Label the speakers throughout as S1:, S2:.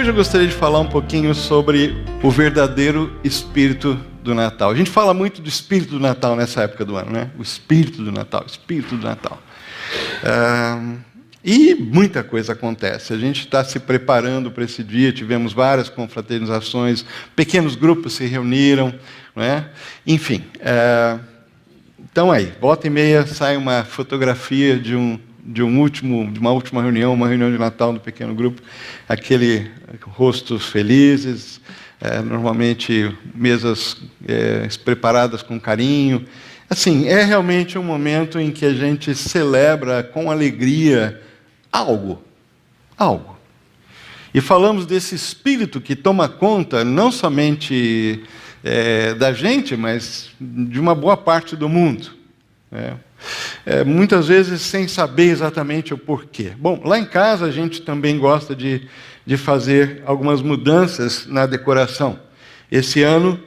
S1: hoje eu gostaria de falar um pouquinho sobre o verdadeiro espírito do Natal. A gente fala muito do espírito do Natal nessa época do ano, né? O espírito do Natal, o espírito do Natal. E muita coisa acontece. A gente está se preparando para esse dia, tivemos várias confraternizações, pequenos grupos se reuniram, não é? Enfim, então aí, volta e meia sai uma fotografia de uma última reunião, uma reunião de Natal no pequeno grupo, aquele rostos felizes, normalmente mesas preparadas com carinho. Assim, é realmente um momento em que a gente celebra com alegria algo. E falamos desse espírito que toma conta não somente da gente, mas de uma boa parte do mundo. Muitas vezes sem saber exatamente o porquê. Bom, lá em casa a gente também gosta de fazer algumas mudanças na decoração. Esse ano,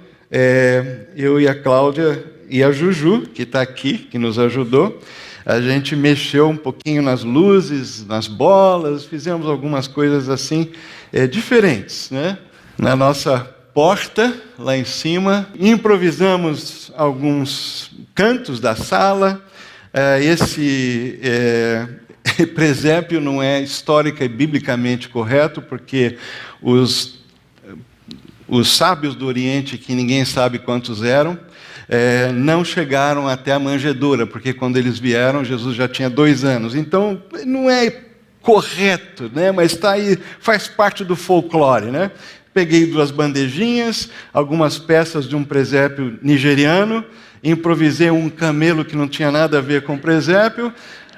S1: eu e a Cláudia e a Juju, que está aqui, que nos ajudou, a gente mexeu um pouquinho nas luzes, nas bolas, fizemos algumas coisas assim diferentes, né? Na nossa porta, lá em cima, improvisamos alguns cantos da sala. Esse presépio não é histórica e biblicamente correto, porque os sábios do Oriente, que ninguém sabe quantos eram, não chegaram até a manjedoura, porque quando eles vieram, Jesus já tinha 2 anos. Então, não é correto, né? Mas está aí, faz parte do folclore, né? Peguei 2 bandejinhas, algumas peças de um presépio nigeriano, improvisei um camelo que não tinha nada a ver com o presépio.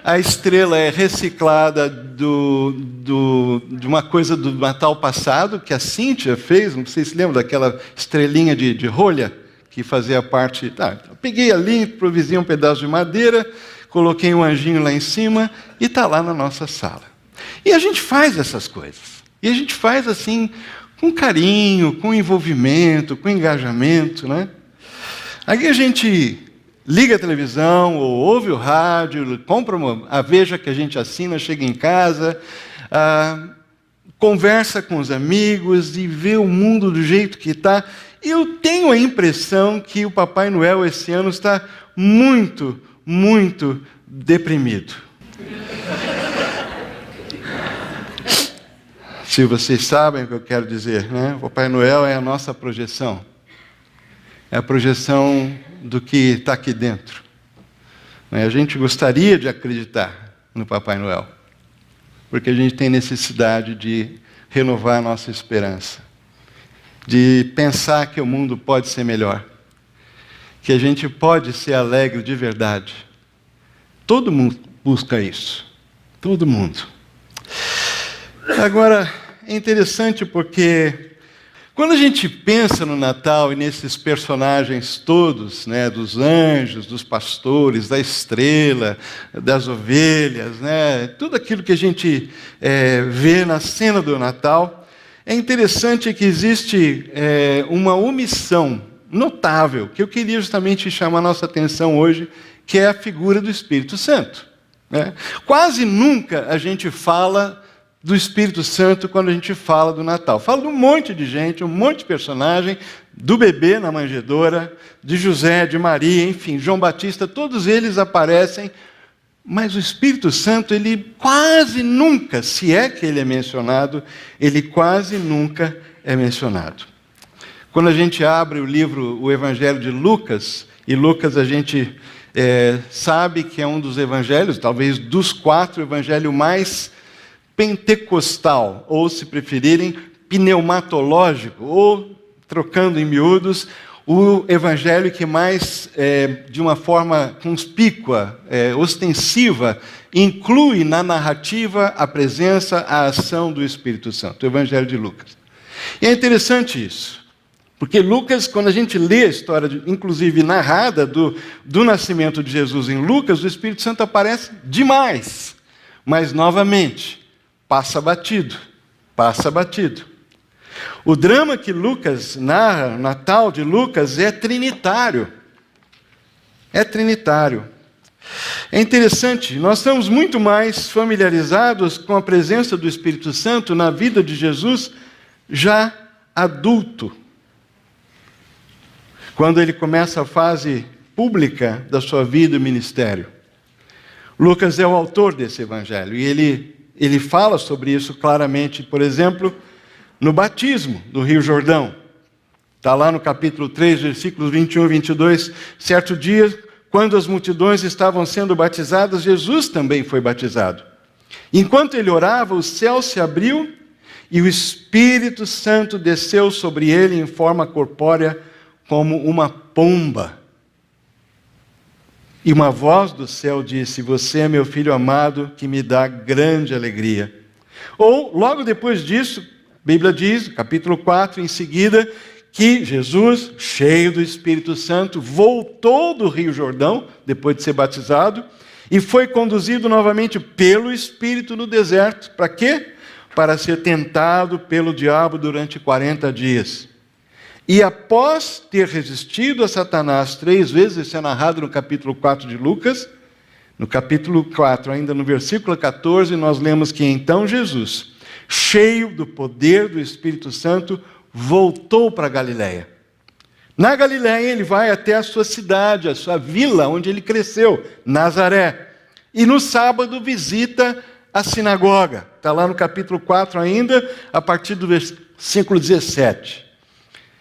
S1: A estrela é reciclada de uma coisa do Natal passado, que a Cíntia fez, não sei se lembra daquela estrelinha de rolha, que fazia parte... peguei ali, improvisei um pedaço de madeira, coloquei um anjinho lá em cima, e está lá na nossa sala. E a gente faz essas coisas. E a gente faz assim, com carinho, com envolvimento, com engajamento, né? Aí a gente liga a televisão, ou ouve o rádio, compra a Veja que a gente assina, chega em casa, conversa com os amigos e vê o mundo do jeito que está. Eu tenho a impressão que o Papai Noel esse ano está muito, muito deprimido. Se vocês sabem o que eu quero dizer, né? O Papai Noel é a nossa projeção. É a projeção do que está aqui dentro. A gente gostaria de acreditar no Papai Noel, porque a gente tem necessidade de renovar a nossa esperança, de pensar que o mundo pode ser melhor, que a gente pode ser alegre de verdade. Todo mundo busca isso. Todo mundo. Agora, é interessante porque quando a gente pensa no Natal e nesses personagens todos, né, dos anjos, dos pastores, da estrela, das ovelhas, né, tudo aquilo que a gente vê na cena do Natal, é interessante que existe uma omissão notável, que eu queria justamente chamar a nossa atenção hoje, que é a figura do Espírito Santo. Né? Quase nunca a gente fala do Espírito Santo quando a gente fala do Natal. Fala de um monte de gente, um monte de personagem, do bebê na manjedoura, de José, de Maria, enfim, João Batista, todos eles aparecem, mas o Espírito Santo, ele quase nunca, se é que ele é mencionado, ele quase nunca é mencionado. Quando a gente abre o livro, o Evangelho de Lucas, e Lucas a gente sabe que é um dos evangelhos, talvez dos 4, o evangelho mais pentecostal, ou se preferirem, pneumatológico, ou, trocando em miúdos, o evangelho que mais, de uma forma conspícua, ostensiva, inclui na narrativa a presença, a ação do Espírito Santo, o Evangelho de Lucas. E é interessante isso, porque Lucas, quando a gente lê a história, inclusive narrada, do nascimento de Jesus em Lucas, o Espírito Santo aparece demais, mas novamente, passa batido. O drama que Lucas narra, o Natal de Lucas, é trinitário. É interessante, nós estamos muito mais familiarizados com a presença do Espírito Santo na vida de Jesus já adulto, quando ele começa a fase pública da sua vida e ministério. Lucas é o autor desse evangelho e ele fala sobre isso claramente, por exemplo, no batismo do Rio Jordão. Está lá no capítulo 3, versículos 21 e 22. Certo dia, quando as multidões estavam sendo batizadas, Jesus também foi batizado. Enquanto ele orava, o céu se abriu e o Espírito Santo desceu sobre ele em forma corpórea como uma pomba. E uma voz do céu disse: você é meu filho amado, que me dá grande alegria. Ou, logo depois disso, a Bíblia diz, capítulo 4, em seguida, que Jesus, cheio do Espírito Santo, voltou do Rio Jordão, depois de ser batizado, e foi conduzido novamente pelo Espírito no deserto. Para quê? Para ser tentado pelo diabo durante 40 dias. E após ter resistido a Satanás 3 vezes, isso é narrado no capítulo 4 de Lucas, no capítulo 4, ainda no versículo 14, nós lemos que então Jesus, cheio do poder do Espírito Santo, voltou para a Galileia. Na Galileia ele vai até a sua cidade, a sua vila, onde ele cresceu, Nazaré. E no sábado visita a sinagoga. Está lá no capítulo 4 ainda, a partir do versículo 17.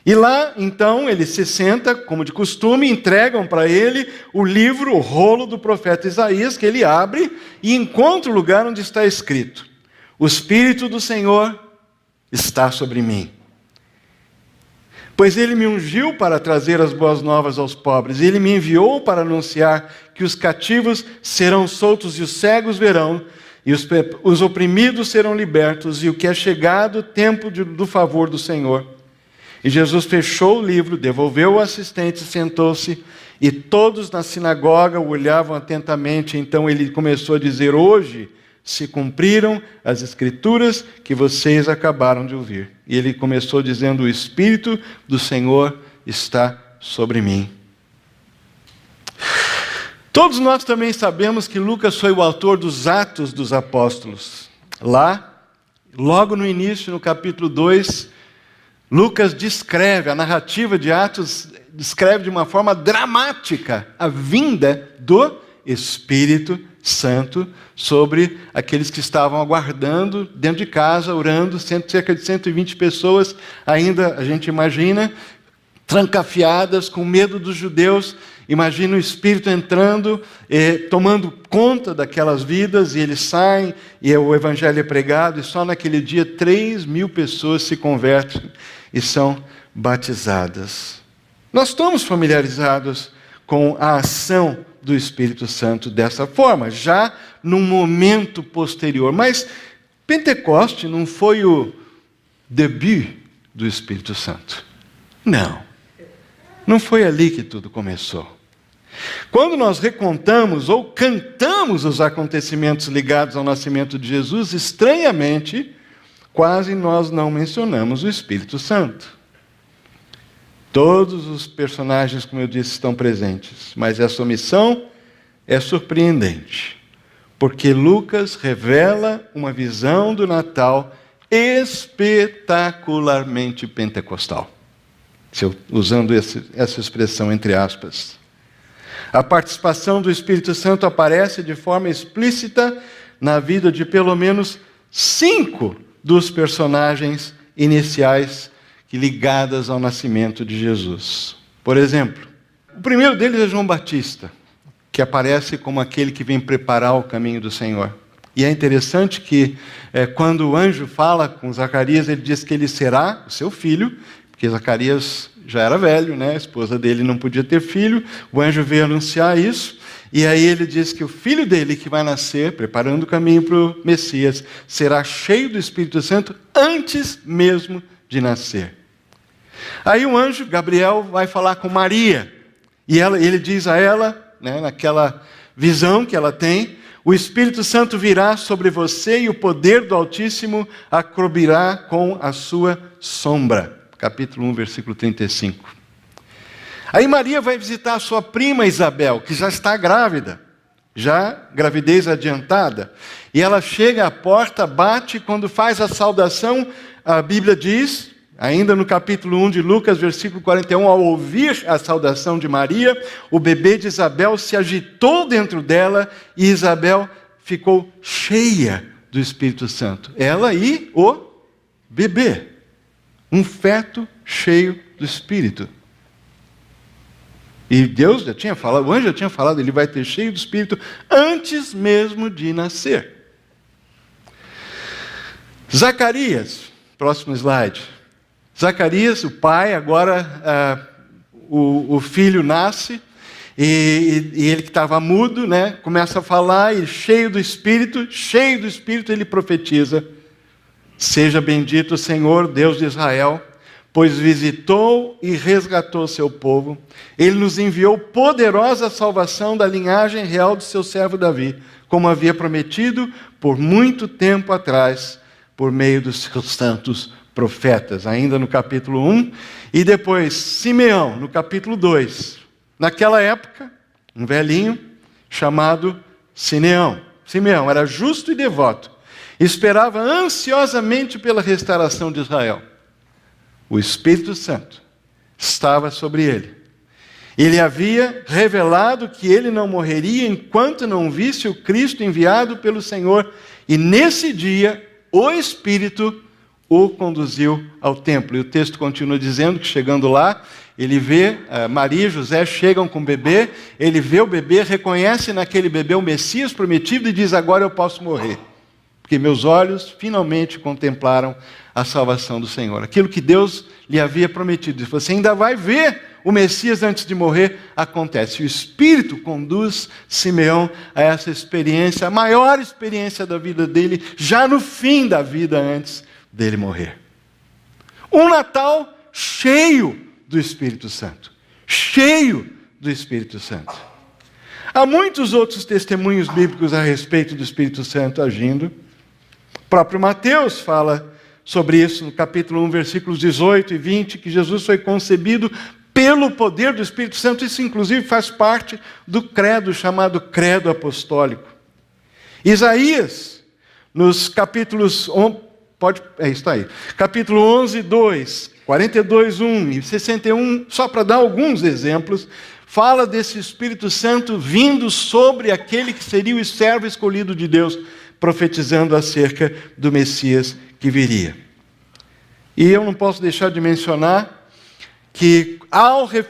S1: E lá, então, ele se senta, como de costume, entregam para ele o livro, o rolo do profeta Isaías, que ele abre e encontra o lugar onde está escrito: o Espírito do Senhor está sobre mim, pois ele me ungiu para trazer as boas novas aos pobres. Ele me enviou para anunciar que os cativos serão soltos e os cegos verão, e os oprimidos serão libertos, e o que é chegado o tempo do favor do Senhor. E Jesus fechou o livro, devolveu o assistente, sentou-se, e todos na sinagoga o olhavam atentamente. Então ele começou a dizer: hoje se cumpriram as escrituras que vocês acabaram de ouvir. E ele começou dizendo: o Espírito do Senhor está sobre mim. Todos nós também sabemos que Lucas foi o autor dos Atos dos Apóstolos. Lá, logo no início, no capítulo 2, Lucas descreve, a narrativa de Atos descreve de uma forma dramática a vinda do Espírito Santo sobre aqueles que estavam aguardando dentro de casa, orando, cerca de 120 pessoas, ainda a gente imagina, trancafiadas, com medo dos judeus. Imagina o Espírito entrando, tomando conta daquelas vidas, e eles saem, e o Evangelho é pregado, e só naquele dia 3.000 pessoas se convertem e são batizadas. Nós estamos familiarizados com a ação do Espírito Santo dessa forma, já num momento posterior. Mas Pentecoste não foi o debut do Espírito Santo. Não foi ali que tudo começou. Quando nós recontamos ou cantamos os acontecimentos ligados ao nascimento de Jesus, estranhamente, quase nós não mencionamos o Espírito Santo. Todos os personagens, como eu disse, estão presentes, mas essa omissão é surpreendente, porque Lucas revela uma visão do Natal espetacularmente pentecostal, usando essa expressão entre aspas. A participação do Espírito Santo aparece de forma explícita na vida de pelo menos 5 dos personagens iniciais ligadas ao nascimento de Jesus. Por exemplo, o primeiro deles é João Batista, que aparece como aquele que vem preparar o caminho do Senhor. E é interessante que quando o anjo fala com Zacarias, ele diz que ele será o seu filho, porque Zacarias já era velho, né? A esposa dele não podia ter filho, o anjo veio anunciar isso, e aí ele diz que o filho dele que vai nascer, preparando o caminho para o Messias, será cheio do Espírito Santo antes mesmo de nascer. Aí o anjo, Gabriel, vai falar com Maria, e ele diz a ela, né, naquela visão que ela tem: o Espírito Santo virá sobre você e o poder do Altíssimo a cobrirá com a sua sombra. Capítulo 1, versículo 35. Aí Maria vai visitar a sua prima Isabel, que já está grávida, já gravidez adiantada. E ela chega à porta, bate, quando faz a saudação, a Bíblia diz ainda no capítulo 1 de Lucas, versículo 41, ao ouvir a saudação de Maria, o bebê de Isabel se agitou dentro dela e Isabel ficou cheia do Espírito Santo. Ela e o bebê. Um feto cheio do Espírito. E Deus já tinha falado, o anjo já tinha falado, ele vai ter cheio do Espírito antes mesmo de nascer. Zacarias, próximo slide. Zacarias, o pai, agora o filho nasce, e ele que estava mudo, né, começa a falar, e cheio do Espírito, ele profetiza: seja bendito o Senhor, Deus de Israel, pois visitou e resgatou seu povo. Ele nos enviou poderosa salvação da linhagem real do seu servo Davi, como havia prometido por muito tempo atrás, por meio dos seus santos profetas, ainda no capítulo 1. E depois Simeão, no capítulo 2. Naquela época, um velhinho chamado Simeão. Simeão era justo e devoto. Esperava ansiosamente pela restauração de Israel. O Espírito Santo estava sobre ele. Ele havia revelado que ele não morreria enquanto não visse o Cristo enviado pelo Senhor. E nesse dia, o Espírito o conduziu ao templo. E o texto continua dizendo que, chegando lá, ele vê Maria e José chegam com o bebê, ele vê o bebê, reconhece naquele bebê o Messias prometido e diz: agora eu posso morrer, porque meus olhos finalmente contemplaram a salvação do Senhor. Aquilo que Deus lhe havia prometido. Você ainda vai ver o Messias antes de morrer, acontece. O Espírito conduz Simeão a essa experiência, a maior experiência da vida dele, já no fim da vida, antes dele morrer. Um Natal cheio do Espírito Santo. Cheio do Espírito Santo. Há muitos outros testemunhos bíblicos a respeito do Espírito Santo agindo. O próprio Mateus fala sobre isso no capítulo 1, versículos 18 e 20, que Jesus foi concebido pelo poder do Espírito Santo. Isso, inclusive, faz parte do credo chamado Credo Apostólico. Isaías, nos capítulos... está aí. Capítulo 11, 2, 42, 1 e 61, só para dar alguns exemplos, fala desse Espírito Santo vindo sobre aquele que seria o servo escolhido de Deus, profetizando acerca do Messias que viria. E eu não posso deixar de mencionar que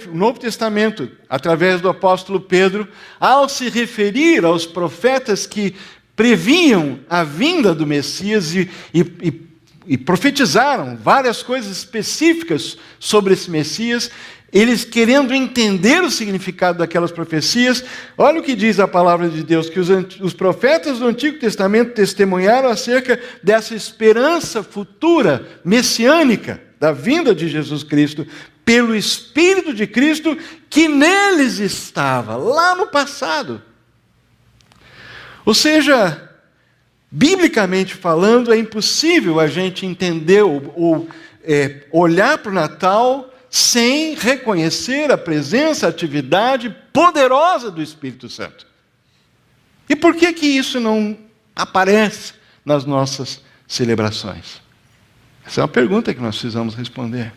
S1: o Novo Testamento, através do apóstolo Pedro, ao se referir aos profetas que previam a vinda do Messias e profetizaram várias coisas específicas sobre esse Messias, eles querendo entender o significado daquelas profecias, olha o que diz a palavra de Deus, que os profetas do Antigo Testamento testemunharam acerca dessa esperança futura, messiânica, da vinda de Jesus Cristo, pelo Espírito de Cristo que neles estava, lá no passado. Ou seja, biblicamente falando, é impossível a gente entender ou olhar para o Natal sem reconhecer a presença, a atividade poderosa do Espírito Santo. E por que isso não aparece nas nossas celebrações? Essa é uma pergunta que nós precisamos responder.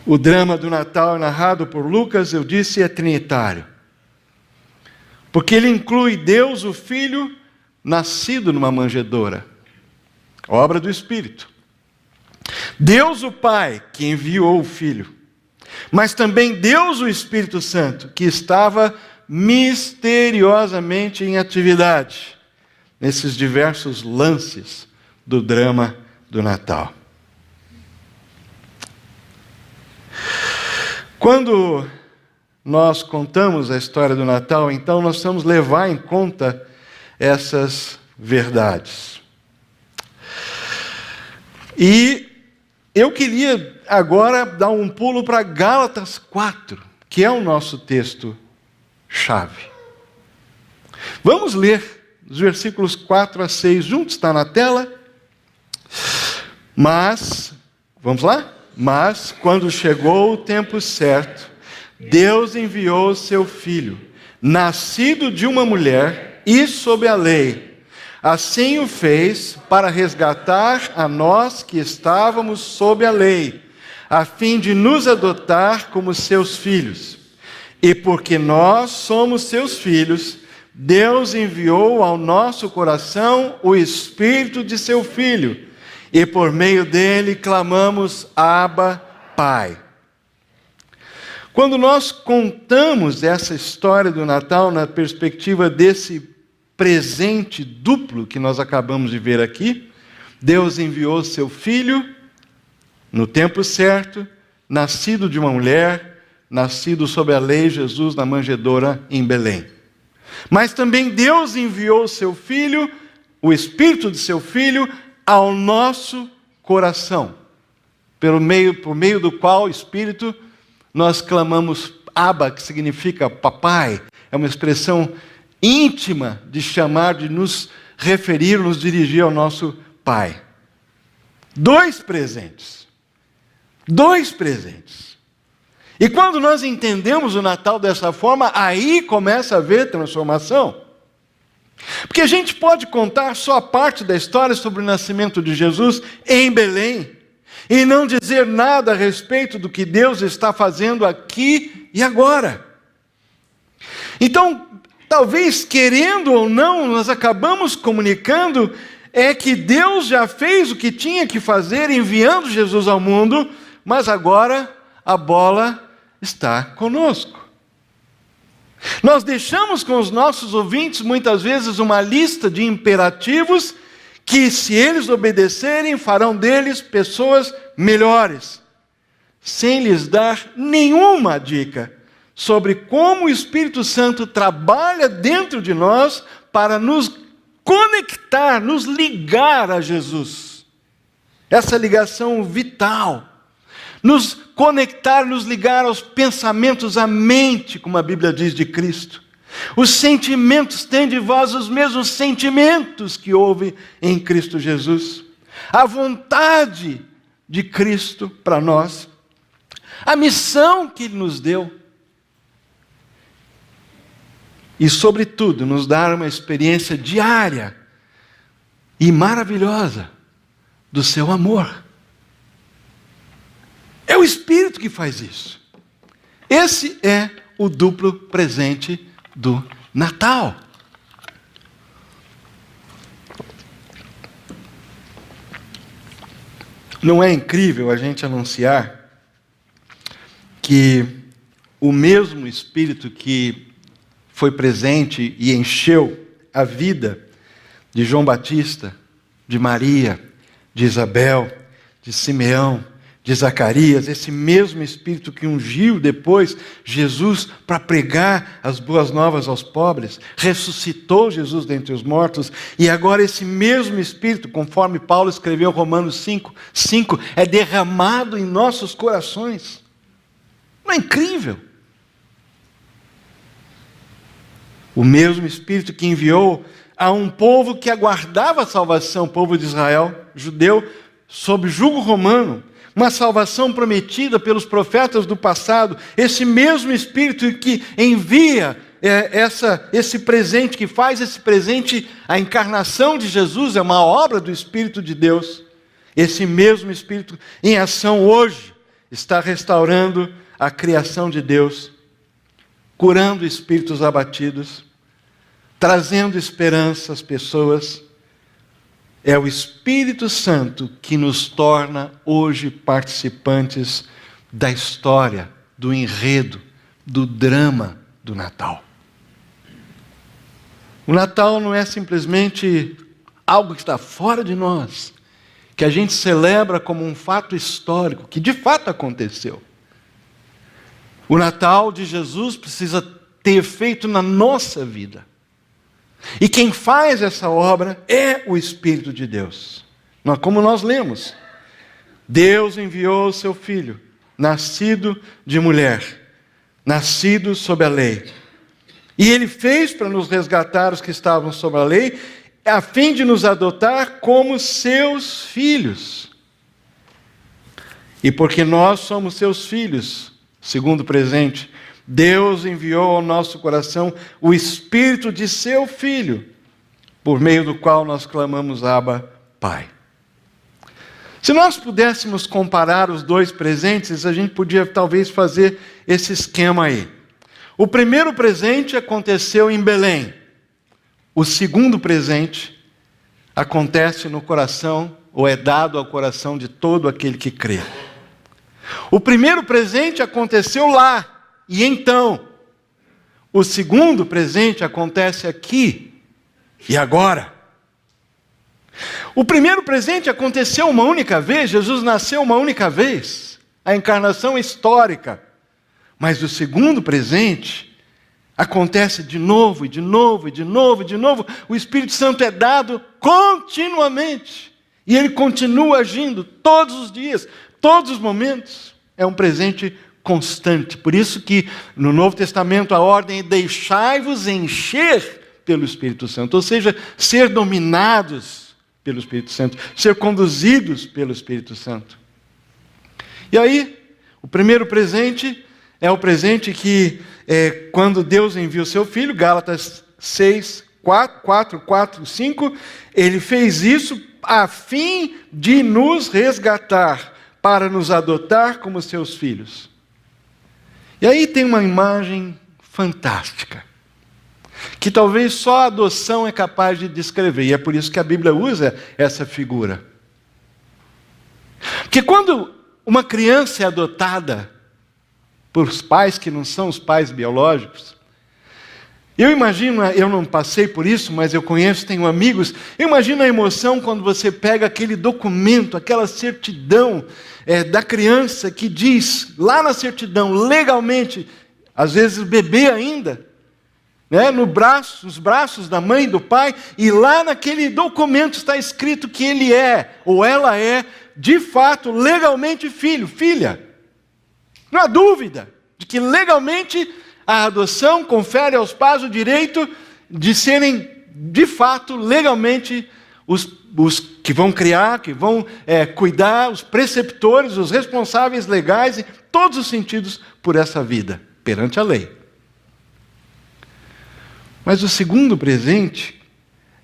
S1: O drama do Natal narrado por Lucas, eu disse, é trinitário. Porque ele inclui Deus, o Filho, nascido numa manjedoura, obra do Espírito. Deus, o Pai, que enviou o Filho. Mas também Deus, o Espírito Santo, que estava misteriosamente em atividade nesses diversos lances do drama do Natal. Quando nós contamos a história do Natal, então nós vamos levar em conta essas verdades. E eu queria agora dar um pulo para Gálatas 4, que é o nosso texto-chave. Vamos ler os versículos 4 a 6 juntos, está na tela. Mas, vamos lá? Mas, quando chegou o tempo certo, Deus enviou o seu Filho, nascido de uma mulher e sob a lei, Assim o fez para resgatar a nós que estávamos sob a lei, a fim de nos adotar como seus filhos. E porque nós somos seus filhos, Deus enviou ao nosso coração o Espírito de seu Filho, e por meio dele clamamos: Abba, Pai. Quando nós contamos essa história do Natal na perspectiva desse presente duplo que nós acabamos de ver aqui, Deus enviou seu Filho no tempo certo, nascido de uma mulher, nascido sob a lei, Jesus na manjedoura em Belém. Mas também Deus enviou o seu Filho, o Espírito de seu Filho, ao nosso coração, por meio do qual o Espírito nós clamamos Abba, que significa papai. É uma expressão íntima de chamar, de nos referir, nos dirigir ao nosso Pai. Dois presentes. E quando nós entendemos o Natal dessa forma, aí começa a haver transformação. Porque a gente pode contar só a parte da história sobre o nascimento de Jesus em Belém, e não dizer nada a respeito do que Deus está fazendo aqui e agora. Então, talvez querendo ou não, nós acabamos comunicando que Deus já fez o que tinha que fazer, enviando Jesus ao mundo, mas agora a bola está conosco. Nós deixamos com os nossos ouvintes muitas vezes uma lista de imperativos que, se eles obedecerem, farão deles pessoas melhores, sem lhes dar nenhuma dica sobre como o Espírito Santo trabalha dentro de nós para nos conectar, nos ligar a Jesus. Essa ligação vital. Nos conectar, nos ligar aos pensamentos, à mente, como a Bíblia diz, de Cristo. Os sentimentos, tende vós os mesmos sentimentos que houve em Cristo Jesus. A vontade de Cristo para nós. A missão que Ele nos deu. E, sobretudo, nos dar uma experiência diária e maravilhosa do seu amor. É o Espírito que faz isso. Esse é o duplo presente do Natal. Não é incrível a gente anunciar que o mesmo Espírito que foi presente e encheu a vida de João Batista, de Maria, de Isabel, de Simeão, de Zacarias, esse mesmo Espírito que ungiu depois Jesus para pregar as boas novas aos pobres, ressuscitou Jesus dentre os mortos, e agora esse mesmo Espírito, conforme Paulo escreveu em Romanos 5, é derramado em nossos corações. Não é incrível? O mesmo Espírito que enviou a um povo que aguardava a salvação, o povo de Israel, judeu, sob jugo romano, uma salvação prometida pelos profetas do passado, esse mesmo Espírito que envia esse presente, que faz esse presente, a encarnação de Jesus, é uma obra do Espírito de Deus. Esse mesmo Espírito em ação hoje está restaurando a criação de Deus, curando espíritos abatidos, trazendo esperança às pessoas. É o Espírito Santo que nos torna hoje participantes da história, do enredo, do drama do Natal. O Natal não é simplesmente algo que está fora de nós, que a gente celebra como um fato histórico, que de fato aconteceu. O Natal de Jesus precisa ter efeito na nossa vida. E quem faz essa obra é o Espírito de Deus. Como nós lemos, Deus enviou o seu Filho, nascido de mulher, nascido sob a lei. E Ele fez para nos resgatar os que estavam sob a lei, a fim de nos adotar como seus filhos. E porque nós somos seus filhos, segundo presente, Deus enviou ao nosso coração o Espírito de seu Filho, por meio do qual nós clamamos Abba, Pai. Se nós pudéssemos comparar os dois presentes, a gente podia talvez fazer esse esquema aí. O primeiro presente aconteceu em Belém. O segundo presente acontece no coração, ou é dado ao coração de todo aquele que crê. O primeiro presente aconteceu lá, e então. O segundo presente acontece aqui, e agora. O primeiro presente aconteceu uma única vez, Jesus nasceu uma única vez, a encarnação histórica. Mas o segundo presente acontece de novo, e de novo, e de novo, e de novo. O Espírito Santo é dado continuamente. E ele continua agindo todos os dias, todos os momentos. É um presente constante. Por isso que no Novo Testamento a ordem é deixai-vos encher pelo Espírito Santo. Ou seja, ser dominados pelo Espírito Santo, ser conduzidos pelo Espírito Santo. E aí, o primeiro presente é o presente que, quando Deus envia o seu Filho, Gálatas 6, 4, 5, ele fez isso a fim de nos resgatar, para nos adotar como seus filhos. E aí tem uma imagem fantástica, que talvez só a adoção é capaz de descrever, e é por isso que a Bíblia usa essa figura. Porque quando uma criança é adotada por pais que não são os pais biológicos, eu imagino, eu não passei por isso, mas eu conheço, tenho amigos, eu imagino a emoção quando você pega aquele documento, aquela certidão da criança que diz, lá na certidão, legalmente, às vezes bebê ainda, nos braços da mãe e do pai, e lá naquele documento está escrito que ele é, ou ela é, de fato, legalmente filho, filha. Não há dúvida de que legalmente a adoção confere aos pais o direito de serem, de fato, legalmente, os que vão criar, que vão cuidar, os preceptores, os responsáveis legais, em todos os sentidos, por essa vida, perante a lei. Mas o segundo presente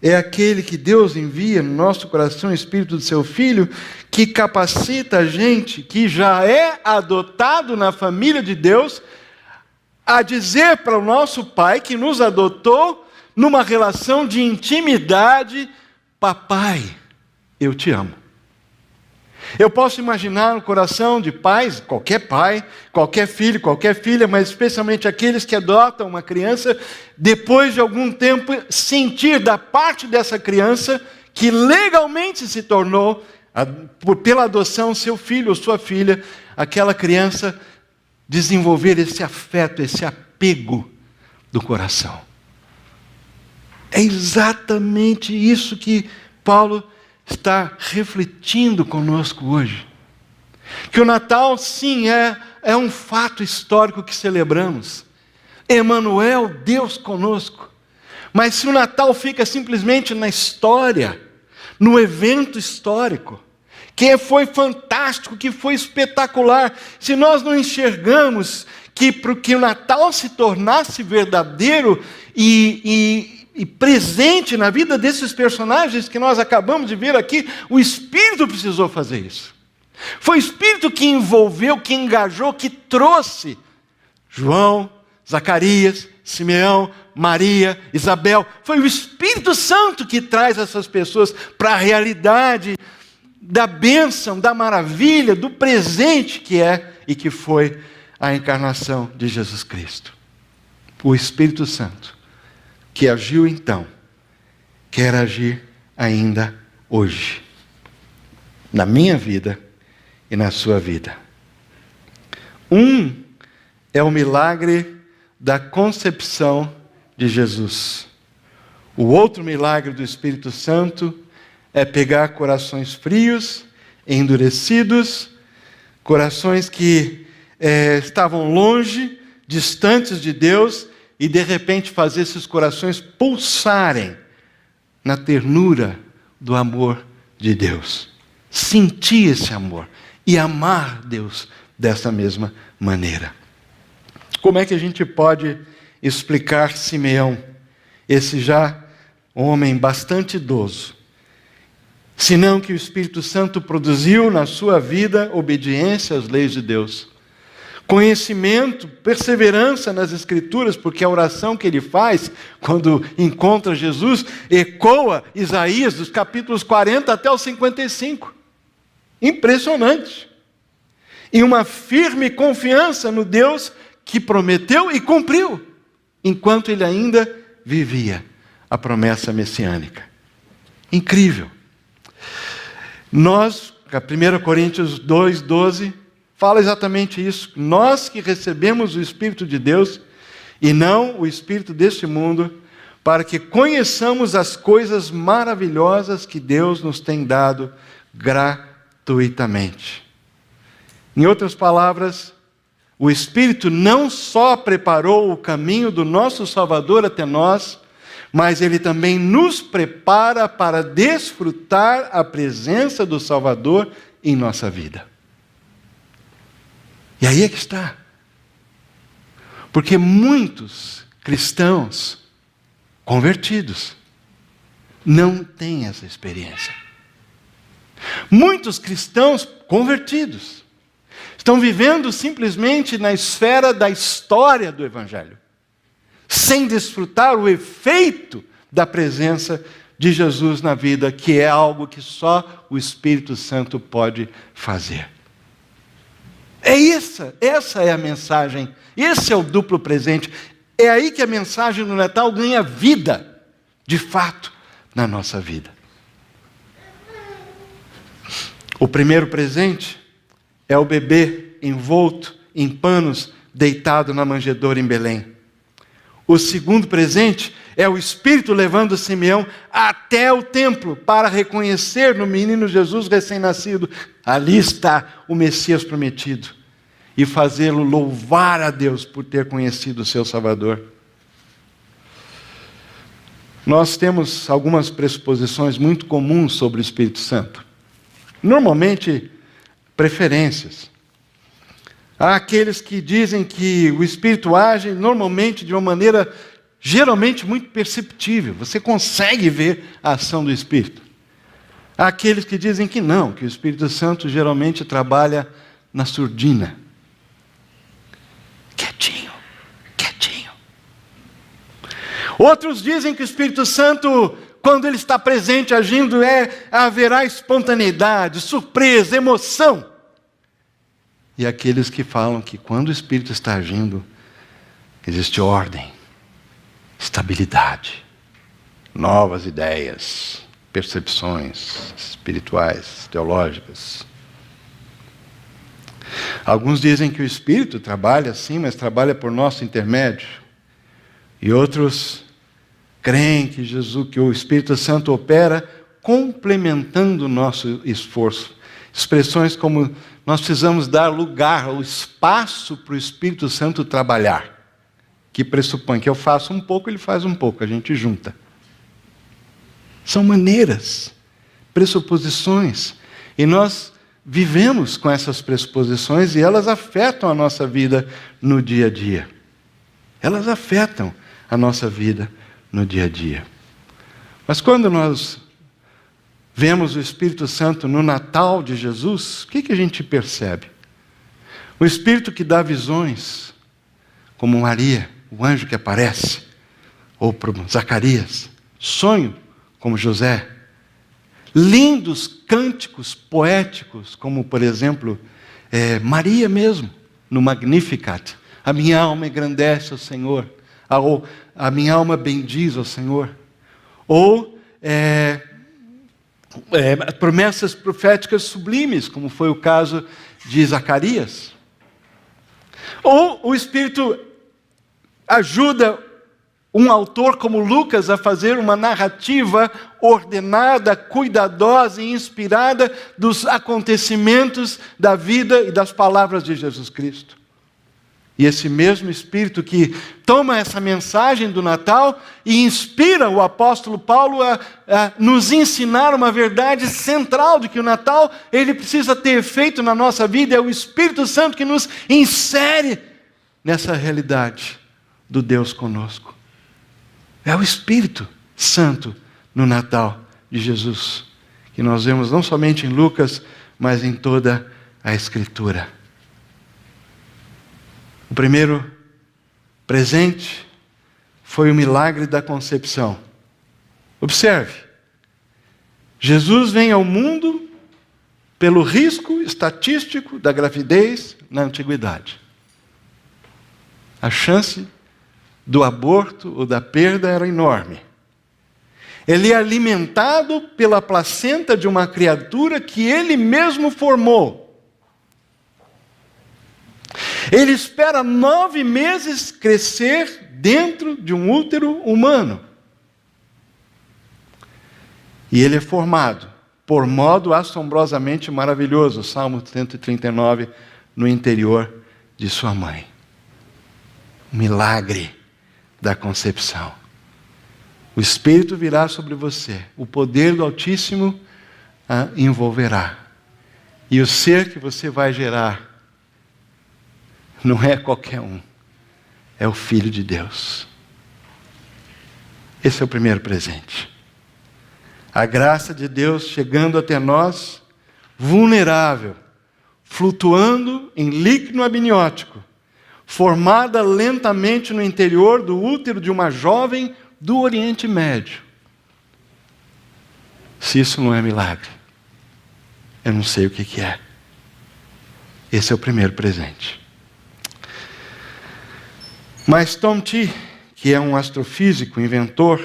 S1: é aquele que Deus envia no nosso coração, o Espírito do seu Filho, que capacita a gente, que já é adotado na família de Deus, a dizer para o nosso Pai, que nos adotou, numa relação de intimidade, papai, eu te amo. Eu posso imaginar no coração de pais, pai, qualquer filho, qualquer filha, mas especialmente aqueles que adotam uma criança, depois de algum tempo sentir da parte dessa criança que legalmente se tornou, pela adoção, seu filho ou sua filha, aquela criança desenvolver esse afeto, esse apego do coração. É exatamente isso que Paulo está refletindo conosco hoje. Que o Natal, sim, é um fato histórico que celebramos. Emanuel, Deus conosco. Mas se o Natal fica simplesmente na história, no evento histórico, que foi fantástico, que foi espetacular, se nós não enxergamos que para que o Natal se tornasse verdadeiro e presente na vida desses personagens que nós acabamos de ver aqui, o Espírito precisou fazer isso. Foi o Espírito que envolveu, que engajou, que trouxe João, Zacarias, Simeão, Maria, Isabel. Foi o Espírito Santo que traz essas pessoas para a realidade da bênção, da maravilha, do presente que é e que foi a encarnação de Jesus Cristo. O Espírito Santo, que agiu então, quer agir ainda hoje, na minha vida e na sua vida. Um é o milagre da concepção de Jesus. O outro milagre do Espírito Santo é pegar corações frios, endurecidos, corações que estavam longe, distantes de Deus, e de repente fazer esses corações pulsarem na ternura do amor de Deus. Sentir esse amor e amar Deus dessa mesma maneira. Como é que a gente pode explicar Simeão, esse já homem bastante idoso, senão que o Espírito Santo produziu na sua vida obediência às leis de Deus, conhecimento, perseverança nas Escrituras, porque a oração que ele faz quando encontra Jesus ecoa Isaías dos capítulos 40 até os 55. Impressionante. E uma firme confiança no Deus que prometeu e cumpriu, enquanto ele ainda vivia a promessa messiânica. Incrível. Nós, 1 Coríntios 2:12, fala exatamente isso. Nós que recebemos o Espírito de Deus e não o espírito deste mundo, para que conheçamos as coisas maravilhosas que Deus nos tem dado gratuitamente. Em outras palavras, o Espírito não só preparou o caminho do nosso Salvador até nós, mas ele também nos prepara para desfrutar a presença do Salvador em nossa vida. E aí é que está. Porque muitos cristãos convertidos não têm essa experiência. Muitos cristãos convertidos estão vivendo simplesmente na esfera da história do Evangelho, sem desfrutar o efeito da presença de Jesus na vida, que é algo que só o Espírito Santo pode fazer. Essa é a mensagem, esse é o duplo presente. É aí que a mensagem do Natal ganha vida, de fato, na nossa vida. O primeiro presente é o bebê envolto em panos, deitado na manjedoura em Belém. O segundo presente é o Espírito levando Simeão até o templo para reconhecer no menino Jesus recém-nascido, ali está o Messias prometido, e fazê-lo louvar a Deus por ter conhecido o seu Salvador. Nós temos algumas pressuposições muito comuns sobre o Espírito Santo. Normalmente, preferências. Há aqueles que dizem que o Espírito age normalmente de uma maneira geralmente muito perceptível. Você consegue ver a ação do Espírito. Há aqueles que dizem que não, que o Espírito Santo geralmente trabalha na surdina. Quietinho, quietinho. Outros dizem que o Espírito Santo, quando ele está presente, agindo, haverá espontaneidade, surpresa, emoção. E aqueles que falam que quando o Espírito está agindo, existe ordem, estabilidade, novas ideias, percepções espirituais, teológicas. Alguns dizem que o Espírito trabalha sim, mas trabalha por nosso intermédio. E outros creem que que o Espírito Santo opera complementando o nosso esforço. Expressões como: nós precisamos dar lugar, ou espaço para o Espírito Santo trabalhar, que pressupõe que eu faço um pouco, ele faz um pouco, a gente junta. São maneiras, pressuposições, e nós vivemos com essas pressuposições e elas afetam a nossa vida no dia a dia. Elas afetam a nossa vida no dia a dia. Mas quando nós vemos o Espírito Santo no Natal de Jesus, o que a gente percebe? O Espírito que dá visões, como Maria, o anjo que aparece, ou para Zacarias, sonho, como José. Lindos cânticos poéticos, como, por exemplo, Maria mesmo, no Magnificat. A minha alma engrandece ao Senhor, ou a minha alma bendiz ao Senhor. Ou promessas proféticas sublimes, como foi o caso de Zacarias. Ou o Espírito ajuda um autor como Lucas a fazer uma narrativa ordenada, cuidadosa e inspirada dos acontecimentos da vida e das palavras de Jesus Cristo. E esse mesmo Espírito que toma essa mensagem do Natal e inspira o apóstolo Paulo a nos ensinar uma verdade central de que o Natal ele precisa ter efeito na nossa vida. É o Espírito Santo que nos insere nessa realidade do Deus conosco. É o Espírito Santo no Natal de Jesus, que nós vemos não somente em Lucas, mas em toda a Escritura. O primeiro presente foi o milagre da concepção. Observe, Jesus vem ao mundo pelo risco estatístico da gravidez na antiguidade. A chance do aborto ou da perda era enorme. Ele é alimentado pela placenta de uma criatura que ele mesmo formou. Ele espera 9 meses crescer dentro de um útero humano. E ele é formado por modo assombrosamente maravilhoso, Salmo 139, no interior de sua mãe. Milagre da concepção. O Espírito virá sobre você, o poder do Altíssimo a envolverá. E o ser que você vai gerar não é qualquer um, é o Filho de Deus. Esse é o primeiro presente. A graça de Deus chegando até nós, vulnerável, flutuando em líquido amniótico, formada lentamente no interior do útero de uma jovem do Oriente Médio. Se isso não é milagre, eu não sei o que é. Esse é o primeiro presente. Mas Tom Tee, que é um astrofísico, inventor,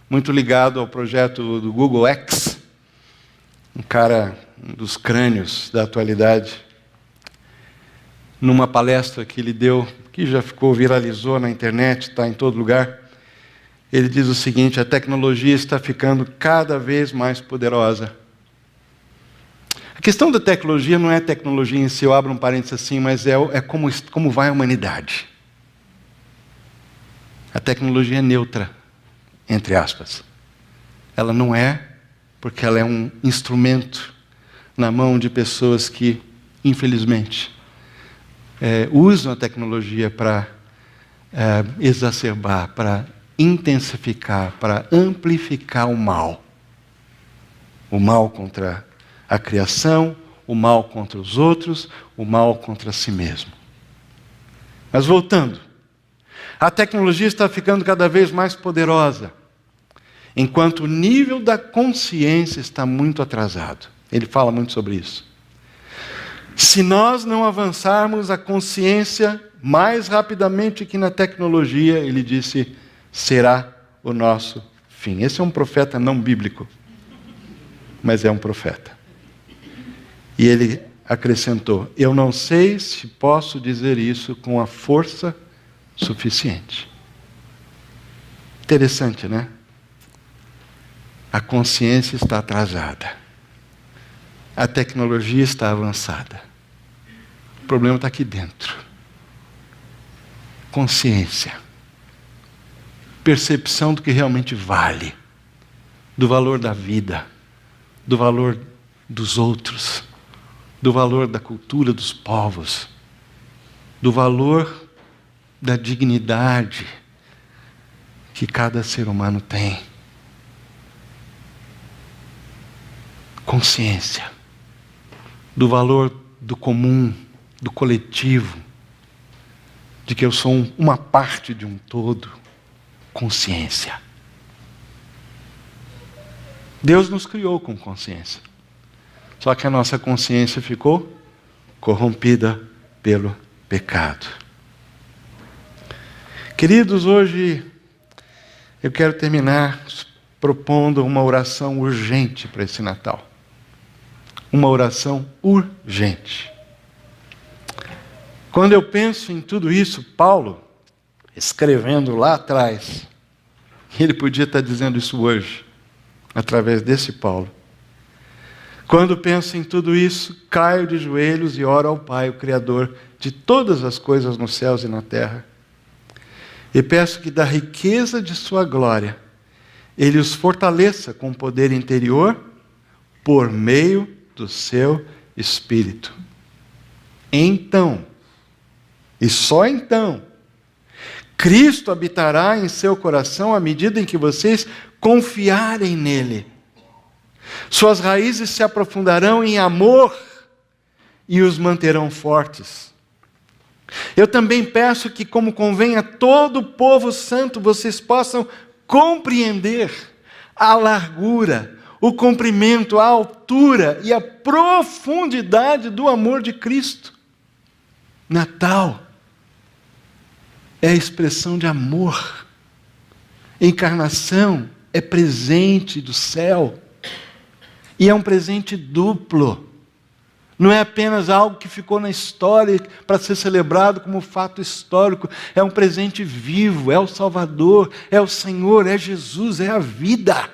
S1: muito ligado ao projeto do Google X, um dos crânios da atualidade, numa palestra que ele deu, que já viralizou na internet, está em todo lugar, ele diz o seguinte: a tecnologia está ficando cada vez mais poderosa. A questão da tecnologia não é a tecnologia em si, eu abro um parênteses assim, mas é como vai a humanidade. A tecnologia é neutra, entre aspas. Ela não é, porque ela é um instrumento na mão de pessoas que, infelizmente, usam a tecnologia para exacerbar, para intensificar, para amplificar o mal. O mal contra a criação, o mal contra os outros, o mal contra si mesmo. Mas voltando, a tecnologia está ficando cada vez mais poderosa, enquanto o nível da consciência está muito atrasado. Ele fala muito sobre isso. Se nós não avançarmos a consciência mais rapidamente que na tecnologia, ele disse, será o nosso fim. Esse é um profeta não bíblico, mas é um profeta. E ele acrescentou, eu não sei se posso dizer isso com a força suficiente. Interessante, né? A consciência está atrasada. A tecnologia está avançada. O problema está aqui dentro. Consciência. Percepção do que realmente vale. Do valor da vida. Do valor dos outros. Do valor da cultura dos povos. Do valor da dignidade que cada ser humano tem. Consciência do valor do comum, do coletivo, de que eu sou uma parte de um todo. Consciência. Deus nos criou com consciência. Só que a nossa consciência ficou corrompida pelo pecado. Queridos, hoje eu quero terminar propondo uma oração urgente para esse Natal. Uma oração urgente. Quando eu penso em tudo isso, Paulo, escrevendo lá atrás, ele podia estar dizendo isso hoje, através desse Paulo. Quando penso em tudo isso, caio de joelhos e oro ao Pai, o Criador de todas as coisas nos céus e na terra. E peço que da riqueza de sua glória, Ele os fortaleça com poder interior, por meio do seu Espírito. Então, e só então, Cristo habitará em seu coração à medida em que vocês confiarem nele. Suas raízes se aprofundarão em amor e os manterão fortes. Eu também peço que, como convém a todo o povo santo, vocês possam compreender a largura, o comprimento, a altura e a profundidade do amor de Cristo. Natal é a expressão de amor. Encarnação é presente do céu. E é um presente duplo. Não é apenas algo que ficou na história para ser celebrado como fato histórico. É um presente vivo, é o Salvador, é o Senhor, é Jesus, é a vida.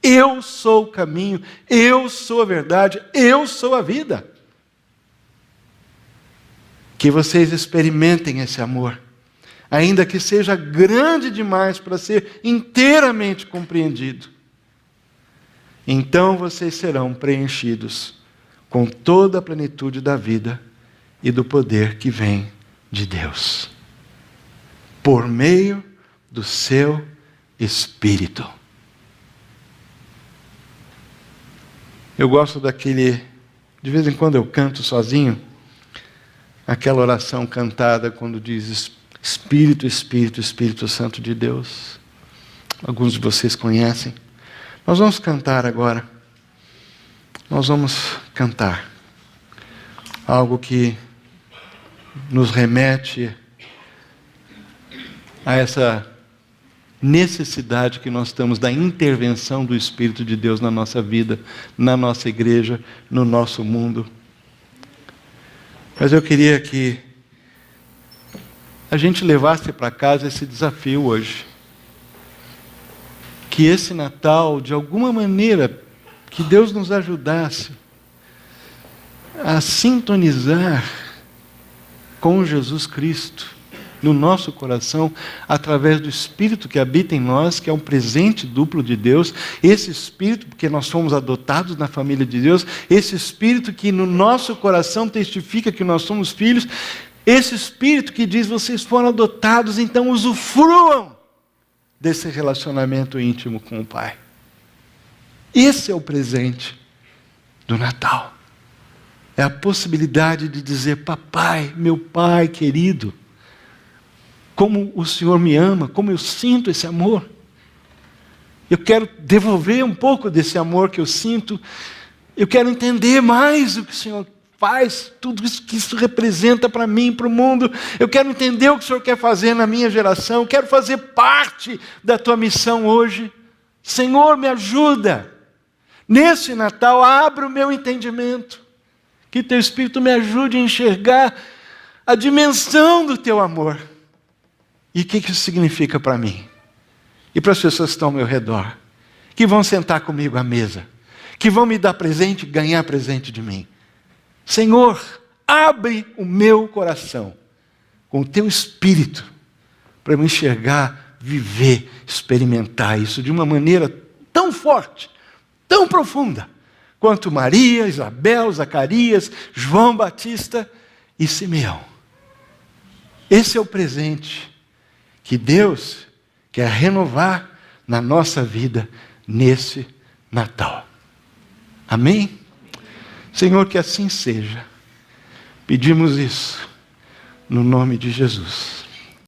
S1: Eu sou o caminho, eu sou a verdade, eu sou a vida. Que vocês experimentem esse amor, ainda que seja grande demais para ser inteiramente compreendido. Então vocês serão preenchidos com toda a plenitude da vida e do poder que vem de Deus, por meio do seu Espírito. Eu gosto daquele, de vez em quando eu canto sozinho, aquela oração cantada quando diz Espírito, Espírito, Espírito Santo de Deus. Alguns de vocês conhecem. Nós vamos cantar agora. Nós vamos cantar algo que nos remete a essa necessidade que nós temos da intervenção do Espírito de Deus na nossa vida, na nossa igreja, no nosso mundo. Mas eu queria que a gente levasse para casa esse desafio hoje. Que esse Natal, de alguma maneira, que Deus nos ajudasse a sintonizar com Jesus Cristo no nosso coração, através do Espírito que habita em nós, que é um presente duplo de Deus. Esse Espírito, porque nós fomos adotados na família de Deus, esse Espírito que no nosso coração testifica que nós somos filhos, esse Espírito que diz, vocês foram adotados, então usufruam desse relacionamento íntimo com o Pai. Esse é o presente do Natal. É a possibilidade de dizer, papai, meu pai querido, como o Senhor me ama, como eu sinto esse amor. Eu quero devolver um pouco desse amor que eu sinto. Eu quero entender mais o que o Senhor faz, tudo isso que isso representa para mim, para o mundo. Eu quero entender o que o Senhor quer fazer na minha geração. Eu quero fazer parte da tua missão hoje. Senhor, me ajuda. Nesse Natal, abra o meu entendimento. Que teu Espírito me ajude a enxergar a dimensão do teu amor. E o que isso significa para mim? E para as pessoas que estão ao meu redor, que vão sentar comigo à mesa, que vão me dar presente, ganhar presente de mim. Senhor, abre o meu coração com o teu Espírito para eu enxergar, viver, experimentar isso de uma maneira tão forte, tão profunda, quanto Maria, Isabel, Zacarias, João Batista e Simeão. Esse é o presente que Deus quer renovar na nossa vida nesse Natal. Amém? Senhor, que assim seja. Pedimos isso no nome de Jesus.